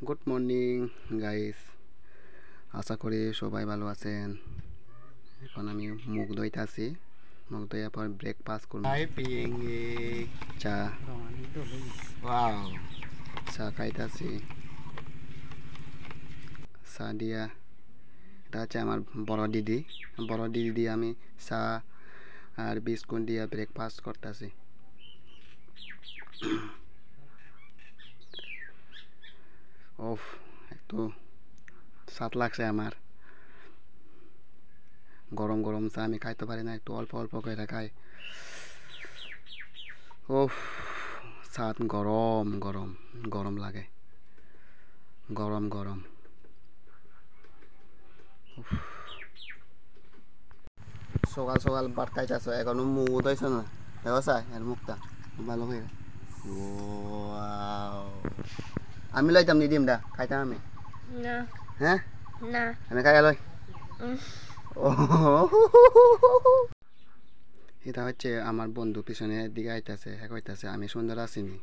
Good morning guys, আশা করি সবাই ভালো আছেন। এখন আমি মুখ ধুইতেছি, মুখ ধোয়ার পর ব্রেকফাস্ট করব। চা, ওয়াও, চা খাইতেছি। চা দিয়া, এটা হচ্ছে আমার বড় দিদি দিয়ে আমি চা আর বিস্কুট দিয়ে ব্রেকফাস্ট করতেছি। ওফ, একটু স্বাদ লাগছে আমার। গরম গরম চা আমি খাইতে পারি না, একটু অল্প অল্প করে খাই। ওফ, স্বাদ গরম গরম গরম লাগে, গরম গরম। সকাল সকাল ভাত খাইতেছ, এখনো মুখ উঠাইছ না? দেখো চাই এর মুখটা ভালো করে। আমি লইতাম নি ডিমটা, খাইতাম আমি। না হ্যাঁ, না আমি খাই লই। এটা হচ্ছে আমার বন্ধু পিছনের দিকে আইতাছে, হ্যাঁ কইতাছে আমি সুন্দর আছি নি।